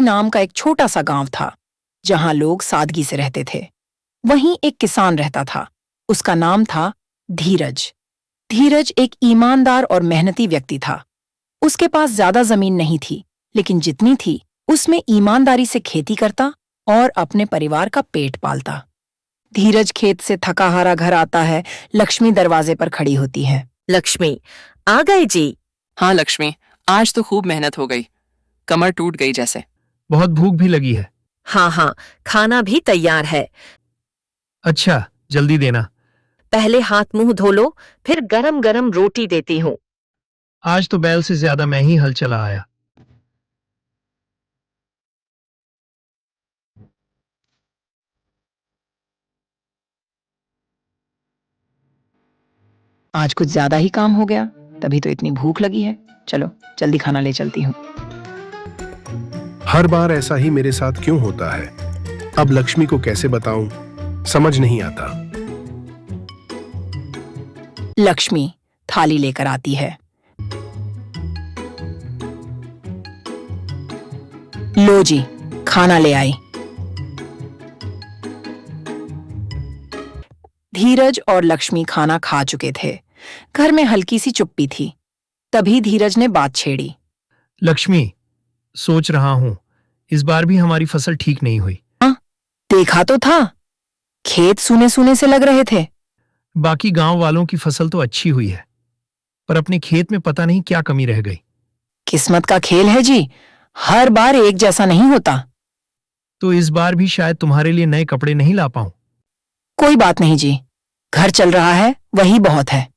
नाम का एक छोटा सा गांव था जहां लोग सादगी से रहते थे। वहीं एक किसान रहता था। उसका नाम था धीरज। धीरज एक ईमानदार और मेहनती व्यक्ति था। उसके पास ज्यादा जमीन नहीं थी, लेकिन जितनी थी उसमें ईमानदारी से खेती करता और अपने परिवार का पेट पालता। धीरज खेत से थका हारा घर आता है। लक्ष्मी दरवाजे पर खड़ी होती है। लक्ष्मी, आ गए जी। हाँ लक्ष्मी, आज तो खूब मेहनत हो गई, कमर टूट गई जैसे। बहुत भूख भी लगी है। हाँ, खाना भी तैयार है। अच्छा, जल्दी देना। पहले हाथ मुंह धो लो, फिर गरम गरम रोटी देती हूँ। आज तो बैल से ज्यादा मैं ही हल चला आया। आज कुछ ज्यादा ही काम हो गया, तभी तो इतनी भूख लगी है। चलो जल्दी खाना ले चलती हूँ। हर बार ऐसा ही मेरे साथ क्यों होता है? अब लक्ष्मी को कैसे बताऊं? समझ नहीं आता। लक्ष्मी थाली लेकर आती है। लो जी, खाना ले आई। धीरज और लक्ष्मी खाना खा चुके थे। घर में हल्की सी चुप्पी थी। तभी धीरज ने बात छेड़ी। लक्ष्मी, सोच रहा हूं इस बार भी हमारी फसल ठीक नहीं हुई। देखा तो था, खेत सूने सूने से लग रहे थे। बाकी गांव वालों की फसल तो अच्छी हुई है, पर अपने खेत में पता नहीं क्या कमी रह गई। किस्मत का खेल है जी, हर बार एक जैसा नहीं होता। तो इस बार भी शायद तुम्हारे लिए नए कपड़े नहीं ला पाऊं। कोई बात नहीं जी, घर चल रहा है वही बहुत है।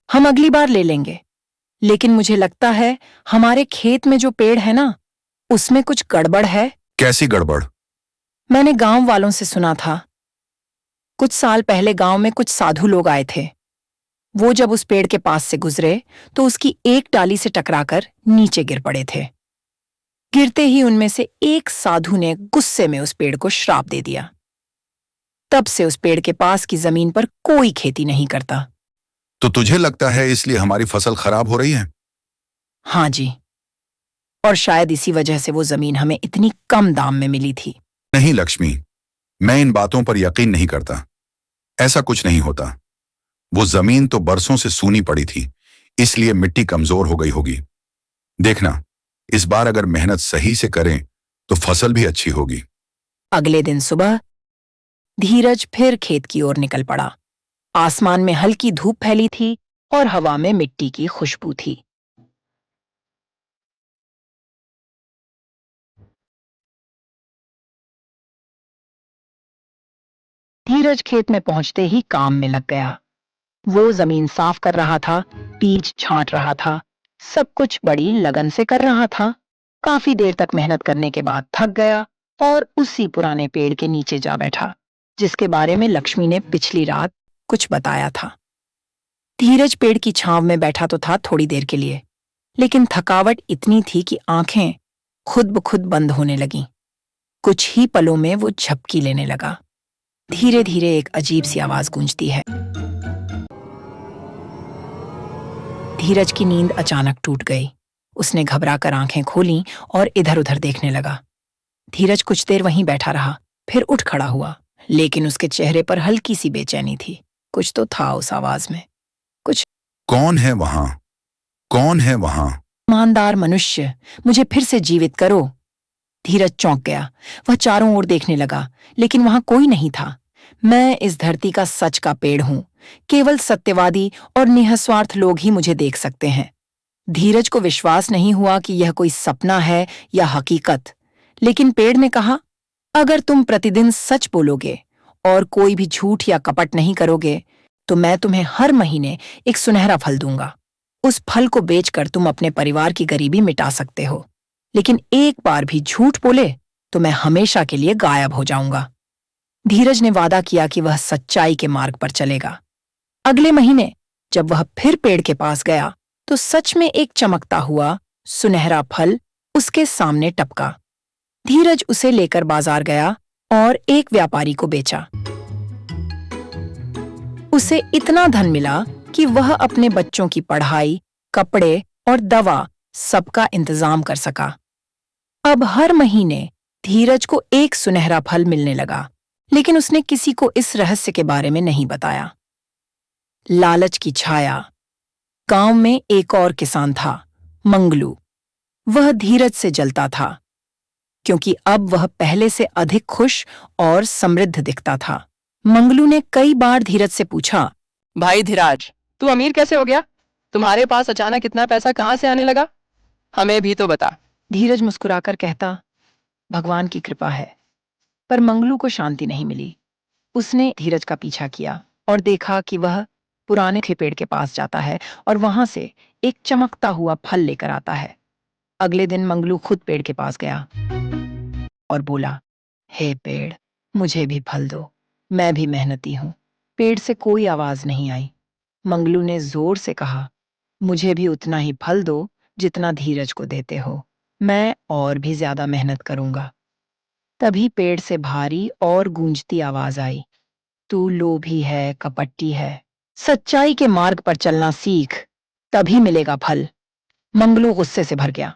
हम अगली बार ले लेंगे। लेकिन मुझे लगता है हमारे खेत में जो पेड़ है ना, उसमें कुछ गड़बड़ है। कैसी गड़बड़? मैंने गांव वालों से सुना था। कुछ साल पहले गांव में कुछ साधु लोग आए थे। वो जब उस पेड़ के पास से गुजरे तो उसकी एक डाली से टकराकर नीचे गिर पड़े थे। गिरते ही उनमें से एक साधु ने गुस्से में उस पेड़ को श्राप दे दिया। तब से उस पेड़ के पास की जमीन पर कोई खेती नहीं करता। तो तुझे लगता है इसलिए हमारी फसल खराब हो रही है? हाँ जी, और शायद इसी वजह से वो जमीन हमें इतनी कम दाम में मिली थी। नहीं लक्ष्मी, मैं इन बातों पर यकीन नहीं करता। ऐसा कुछ नहीं होता। वो जमीन तो बरसों से सूनी पड़ी थी, इसलिए मिट्टी कमजोर हो गई होगी। देखना, इस बार अगर मेहनत सही से करें तो फसल भी अच्छी होगी। अगले दिन सुबह धीरज फिर खेत की ओर निकल पड़ा। आसमान में हल्की धूप फैली थी और हवा में मिट्टी की खुशबू थी। धीरज खेत में पहुंचते ही काम में लग गया। वो जमीन साफ कर रहा था, बीज छांट रहा था, सब कुछ बड़ी लगन से कर रहा था। काफी देर तक मेहनत करने के बाद थक गया और उसी पुराने पेड़ के नीचे जा बैठा, जिसके बारे में लक्ष्मी ने पिछली रात कुछ बताया था। धीरज पेड़ की छांव में बैठा तो था थोड़ी देर के लिए, लेकिन थकावट इतनी थी कि आंखें खुद ब खुद बंद होने लगीं। कुछ ही पलों में वो झपकी लेने लगा। धीरे धीरे एक अजीब सी आवाज गूंजती है। धीरज की नींद अचानक टूट गई। उसने घबराकर आंखें खोलीं और इधर उधर देखने लगा। धीरज कुछ देर वहीं बैठा रहा, फिर उठ खड़ा हुआ, लेकिन उसके चेहरे पर हल्की सी बेचैनी थी। कुछ तो था उस आवाज में। कुछ। कौन है वहां? कौन है वहां? ईमानदार मनुष्य, मुझे फिर से जीवित करो। धीरज चौंक गया। वह चारों ओर देखने लगा, लेकिन वहां कोई नहीं था। मैं इस धरती का सच का पेड़ हूं। केवल सत्यवादी और निःस्वार्थ लोग ही मुझे देख सकते हैं। धीरज को विश्वास नहीं हुआ कि यह कोई सपना है या हकीकत। लेकिन पेड़ ने कहा, अगर तुम प्रतिदिन सच बोलोगे और कोई भी झूठ या कपट नहीं करोगे, तो मैं तुम्हें हर महीने एक सुनहरा फल दूंगा। उस फल को बेचकर तुम अपने परिवार की गरीबी मिटा सकते हो। लेकिन एक बार भी झूठ बोले तो मैं हमेशा के लिए गायब हो जाऊंगा। धीरज ने वादा किया कि वह सच्चाई के मार्ग पर चलेगा। अगले महीने जब वह फिर पेड़ के पास गया तो सच में एक चमकता हुआ सुनहरा फल उसके सामने टपका। धीरज उसे लेकर बाजार गया और एक व्यापारी को बेचा। उसे इतना धन मिला कि वह अपने बच्चों की पढ़ाई, कपड़े और दवा सबका इंतजाम कर सका। अब हर महीने धीरज को एक सुनहरा फल मिलने लगा, लेकिन उसने किसी को इस रहस्य के बारे में नहीं बताया। लालच की छाया। गांव में एक और किसान था, मंगलू। वह धीरज से जलता था, क्योंकि अब वह पहले से अधिक खुश और समृद्ध दिखता था। मंगलू ने कई बार धीरज से पूछा, भाई धीराज, तू अमीर कैसे हो गया? तुम्हारे पास अचानक इतना पैसा कहाँ से आने लगा? हमें भी तो बता। धीरज मुस्कुराकर कहता, भगवान की कृपा है। पर मंगलू को शांति नहीं मिली। उसने धीरज का पीछा किया और देखा कि वह पुराने के पेड़ के पास जाता है और वहां से एक चमकता हुआ फल लेकर आता है। अगले दिन मंगलू खुद पेड़ के पास गया और बोला, हे पेड़, मुझे भी फल दो, मैं भी मेहनती हूं। पेड़ से कोई आवाज नहीं आई। मंगलू ने जोर से कहा, मुझे भी उतना ही फल दो जितना धीरज को देते हो, मैं और भी ज्यादा मेहनत करूंगा। तभी पेड़ से भारी और गूंजती आवाज आई, तू लोभी है, कपटी है, सच्चाई के मार्ग पर चलना सीख, तभी मिलेगा फल। मंगलू गुस्से से भर गया।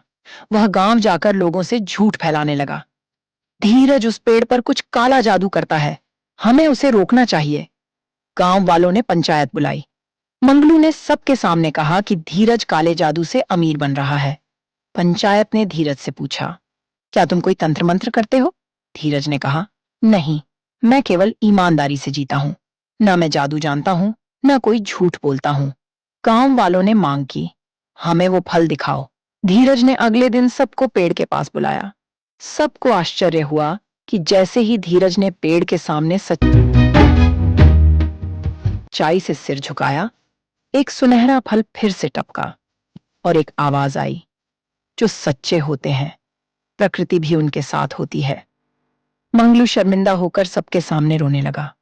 वह गांव जाकर लोगों से झूठ फैलाने लगा। धीरज उस पेड़ पर कुछ काला जादू करता है, हमें उसे रोकना चाहिए। गांव वालों ने पंचायत बुलाई। मंगलू ने सबके सामने कहा कि धीरज काले जादू से अमीर बन रहा है। पंचायत ने धीरज से पूछा, क्या तुम कोई तंत्र मंत्र करते हो? धीरज ने कहा, नहीं, मैं केवल ईमानदारी से जीता हूं। न मैं जादू जानता हूं, न कोई झूठ बोलता हूं। गांव वालों ने मांग की, हमें वो फल दिखाओ। धीरज ने अगले दिन सबको पेड़ के पास बुलाया। सबको आश्चर्य हुआ कि जैसे ही धीरज ने पेड़ के सामने सच्चाई से सिर झुकाया, एक सुनहरा फल फिर से टपका और एक आवाज आई, जो सच्चे होते हैं, प्रकृति भी उनके साथ होती है। मंगलू शर्मिंदा होकर सबके सामने रोने लगा।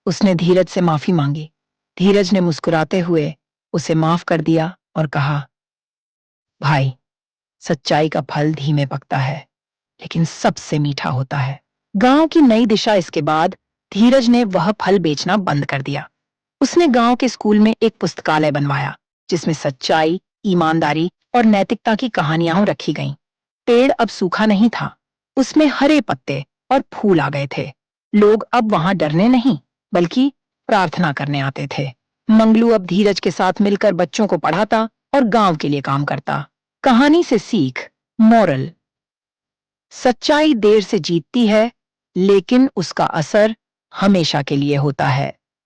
उसने धीरज से माफी मांगी। धीरज ने मुस्कुराते हुए उसे माफ कर दिया और कहा, भाई, सच्चाई का फल धीमे पकता है, लेकिन सबसे मीठा होता है। गांव की नई दिशा। इसके बाद धीरज ने वह फल बेचना बंद कर दिया। उसने गांव के स्कूल में एक पुस्तकालय बनवाया, जिसमें सच्चाई, ईमानदारी और नैतिकता की कहानियां रखी गईं। पेड़ अब सूखा नहीं था, उसमें हरे पत्ते और फूल आ गए थे। लोग अब वहां डरने नहीं, बल्कि प्रार्थना करने आते थे। मंगलू अब धीरज के साथ मिलकर बच्चों को पढ़ाता और गांव के लिए काम करता। कहानी से सीख, मॉरल, सच्चाई देर से जीतती है, लेकिन उसका असर हमेशा के लिए होता है।